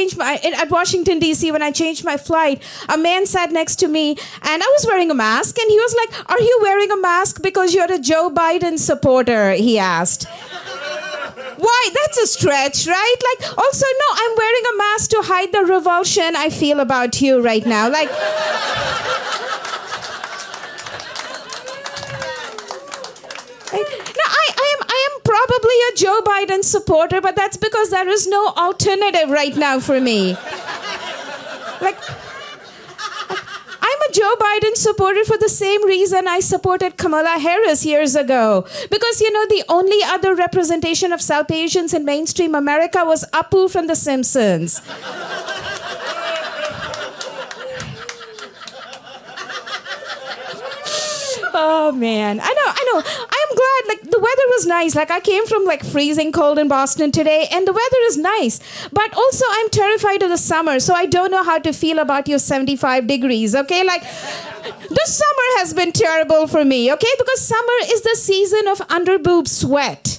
At Washington, D.C., when I changed my flight, a man sat next to me and I was wearing a mask. And he was like, "Are you wearing a mask because you're a Joe Biden supporter?" He asked. Why? That's a stretch, right? Like, also, no, I'm wearing a mask to hide the revulsion I feel about you right now. Like, no, I am probably a Joe Biden supporter, but that's because there is no alternative right now for me. Like, I'm a Joe Biden supporter for the same reason I supported Kamala Harris years ago. Because, you know, the only other representation of South Asians in mainstream America was Apu from The Simpsons. Oh, man. I know. I'm glad, like, the weather was nice. Like, I came from, like, freezing cold in Boston today, and the weather is nice. But also, I'm terrified of the summer, so I don't know how to feel about your 75 degrees, okay? Like, the summer has been terrible for me, okay? Because summer is the season of underboob sweat.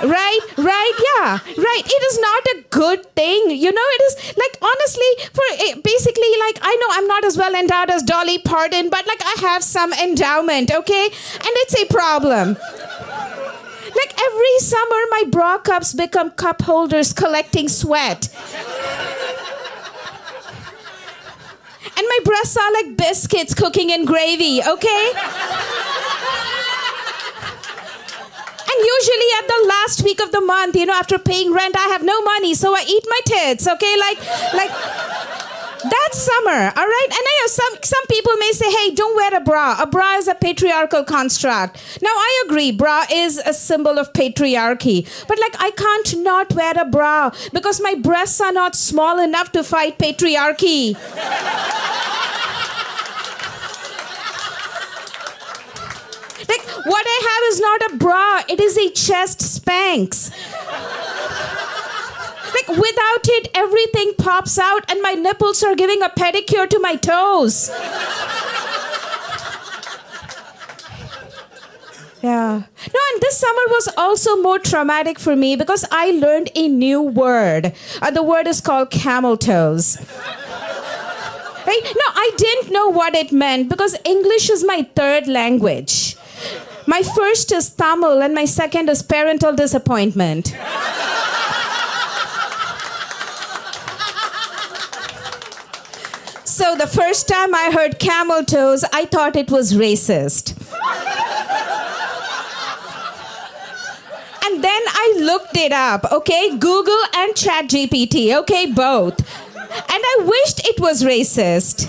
Right, yeah, right. It is not a good thing. You know, it is, like, honestly, for basically, like, I know I'm not as well endowed as Dolly Parton, but, like, I have some endowment, okay? And it's a problem. Like, every summer, my bra cups become cup holders collecting sweat. And my breasts are like biscuits cooking in gravy, okay? And usually at the last week of the month, you know, after paying rent, I have no money, so I eat my tits, okay? Like that's summer, all right? And I know some people may say, hey, don't wear a bra. A bra is a patriarchal construct. Now, I agree, bra is a symbol of patriarchy. But, like, I can't not wear a bra because my breasts are not small enough to fight patriarchy. Like, what I have is not a bra, it is a chest Spanx. Like, without it, everything pops out and my nipples are giving a pedicure to my toes. Yeah. No, and this summer was also more traumatic for me because I learned a new word. The word is called camel toes. Right? No, I didn't know what it meant because English is my third language. My first is Tamil and my second is parental disappointment. So the first time I heard camel toes, I thought it was racist. And then I looked it up, okay? Google and ChatGPT, okay? Both. And I wished it was racist.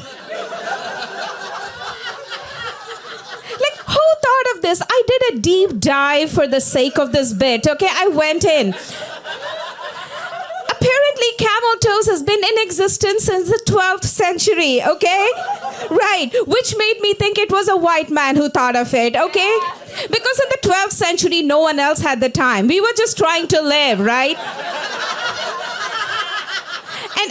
Like, who thought of this? I did a deep dive for the sake of this bit, okay? I went in. Apparently, camel toes has been in existence since the 12th century, okay? Right, which made me think it was a white man who thought of it, okay? Because in the 12th century, no one else had the time. We were just trying to live, right?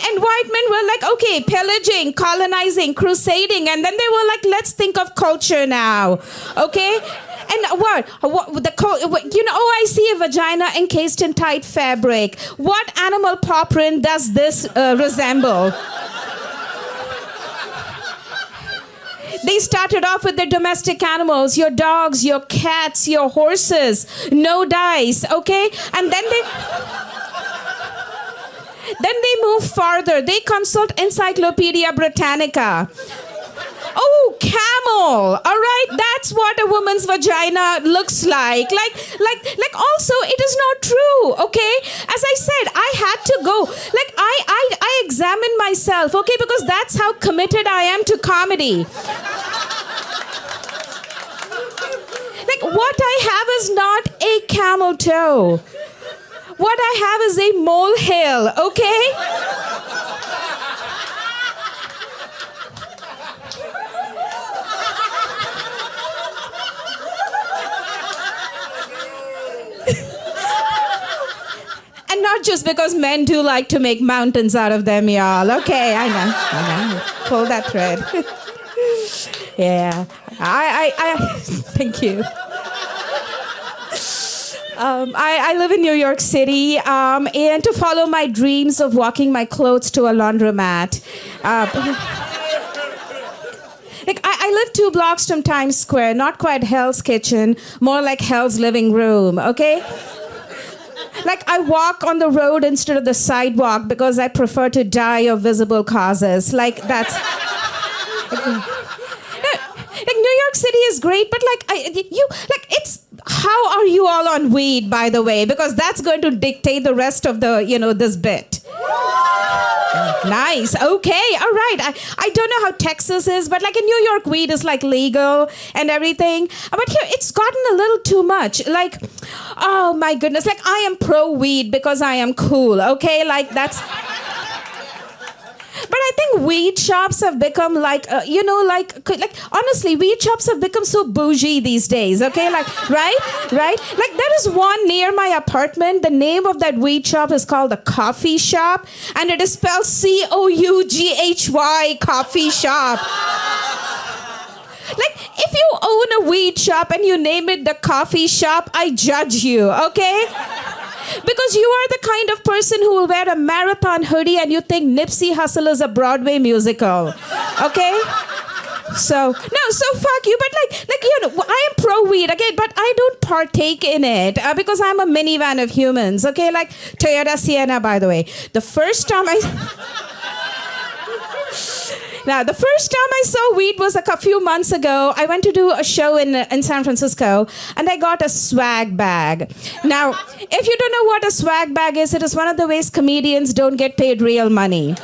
And white men were like, okay, pillaging, colonizing, crusading, and then they were like, let's think of culture now, okay? And I see a vagina encased in tight fabric. What animal paw print does this resemble? They started off with their domestic animals, your dogs, your cats, your horses, no dice, okay? And then they move farther. They consult Encyclopedia Britannica. Oh, camel. All right, that's what a woman's vagina looks like. Like also, it is not true, okay? As I said, I had to go. Like, I examined myself, okay? Because that's how committed I am to comedy. Like, what I have is not a camel toe. What I have is a molehill, okay? And not just because men do like to make mountains out of them, y'all. Okay, I know. Pull that thread. Yeah. I thank you. I live in New York City, and to follow my dreams of walking my clothes to a laundromat. Like I live 2 blocks from Times Square, not quite Hell's Kitchen, more like Hell's living room, okay? Like I walk on the road instead of the sidewalk because I prefer to die of visible causes. Like that's... Like New York City is great, but it's how are you all on weed, by the way? Because that's going to dictate the rest of the this bit. Nice. Okay. All right. I don't know how Texas is, but like in New York, weed is like legal and everything. But here it's gotten a little too much. Like, oh my goodness. Like I am pro weed because I am cool. Okay. Like that's. But I think weed shops have become like honestly, weed shops have become so bougie these days. Okay, like right. Like there is one near my apartment. The name of that weed shop is called the Coffee Shop, and it is spelled COUGHY Coffee Shop. Like if you own a weed shop and you name it the Coffee Shop, I judge you. Okay. Because you are the kind of person who will wear a marathon hoodie and you think Nipsey Hussle is a Broadway musical. Okay? So fuck you. But I am pro-weed, okay? But I don't partake in it because I'm a minivan of humans, okay? Like Toyota Sienna, by the way. The first time I saw weed was a few months ago. I went to do a show in San Francisco, and I got a swag bag. Now, if you don't know what a swag bag is, it is one of the ways comedians don't get paid real money.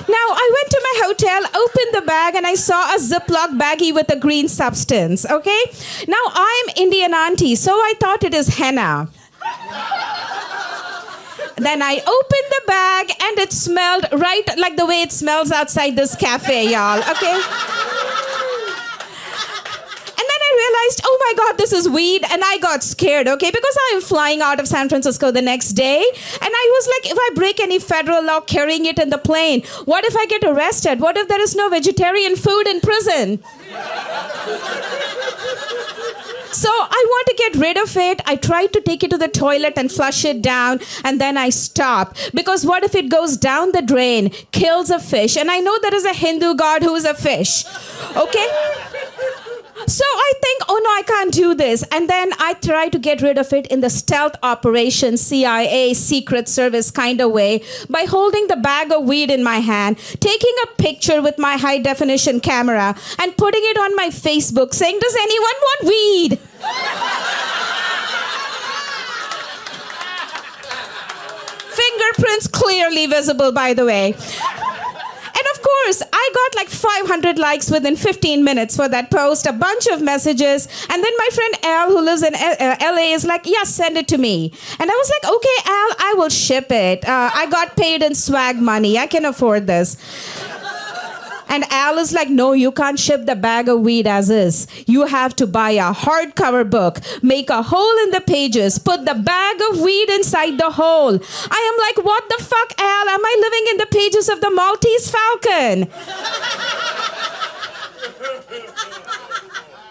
Now, I went to my hotel, opened the bag, and I saw a Ziploc baggie with a green substance, okay? Now, I'm Indian auntie, so I thought it is henna. Then I opened the bag and it smelled right like the way it smells outside this cafe, y'all, okay? And then I realized, oh my God, this is weed, and I got scared, okay? Because I am flying out of San Francisco the next day, and I was like, if I break any federal law carrying it in the plane, what if I get arrested? What if there is no vegetarian food in prison? So I want to get rid of it. I tried to take it to the toilet and flush it down, and then I stopped. Because what if it goes down the drain, kills a fish? And I know there is a Hindu god who is a fish. Okay? So I think, oh no, I can't do this. And then I try to get rid of it in the stealth operation, CIA, Secret Service kind of way by holding the bag of weed in my hand, taking a picture with my high definition camera and putting it on my Facebook saying, does anyone want weed? Fingerprints clearly visible, by the way. And of course, I got like 500 likes within 15 minutes for that post, a bunch of messages. And then my friend Al, who lives in LA, is like, yeah, send it to me. And I was like, okay, Al, I will ship it. I got paid in swag money. I can afford this. And Al is like, no, you can't ship the bag of weed as is. You have to buy a hardcover book, make a hole in the pages, put the bag of weed inside the hole. I am like, what the fuck, Al? Am I living in the pages of the Maltese Falcon?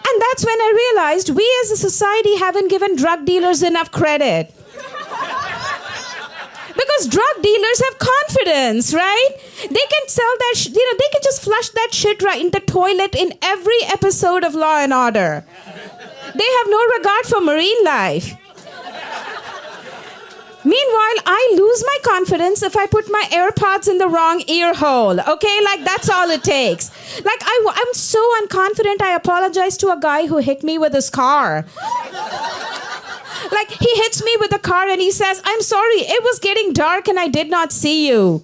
And that's when I realized we as a society haven't given drug dealers enough credit. Because drug dealers have confidence, right? They can sell that, they can just flush that shit right in the toilet in every episode of Law and Order. They have no regard for marine life. Meanwhile, I lose my confidence if I put my AirPods in the wrong ear hole. Okay, like that's all it takes. Like I'm so unconfident, I apologize to a guy who hit me with his car. Like, he hits me with the car and he says, I'm sorry, it was getting dark and I did not see you.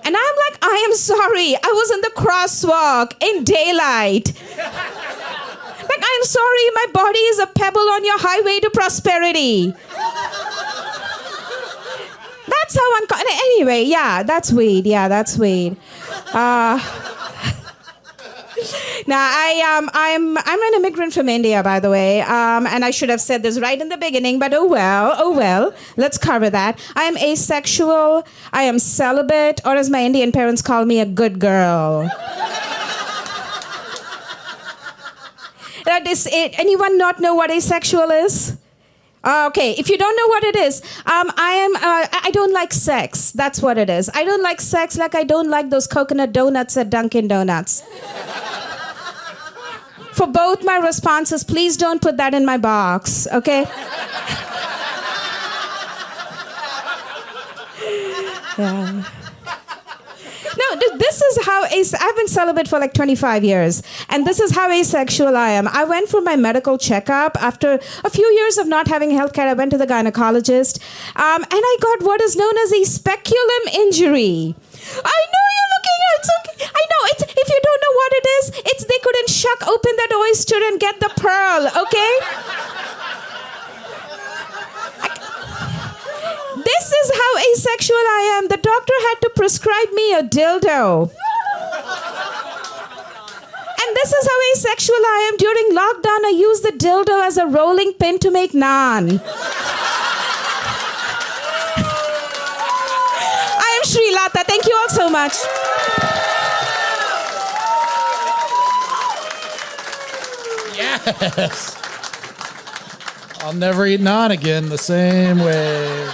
And I'm like, I am sorry, I was in the crosswalk in daylight. Like, I'm sorry, my body is a pebble on your highway to prosperity. That's how anyway, yeah, that's weed. Yeah, that's weed. Now, I'm an immigrant from India, by the way, and I should have said this right in the beginning, but oh well, let's cover that. I am asexual, I am celibate, or as my Indian parents call me, a good girl. Anyone not know what asexual is? Okay, if you don't know what it is, I don't like sex. That's what it is. I don't like sex like I don't like those coconut donuts at Dunkin' Donuts. For both my responses, please don't put that in my box, okay? Yeah. No, this is how I've been celibate for like 25 years, and this is how asexual I am. I went for my medical checkup after a few years of not having healthcare. I went to the gynecologist, and I got what is known as a speculum injury. I know you're looking at it's okay. I know it's if you don't know what it is, it's they couldn't shuck open that oyster and get the pearl, okay? This is how asexual I am. The doctor had to prescribe me a dildo. And this is how asexual I am. During lockdown, I used the dildo as a rolling pin to make naan. I am Sri Lata. Thank you all so much. Yes. I'll never eat naan again the same way.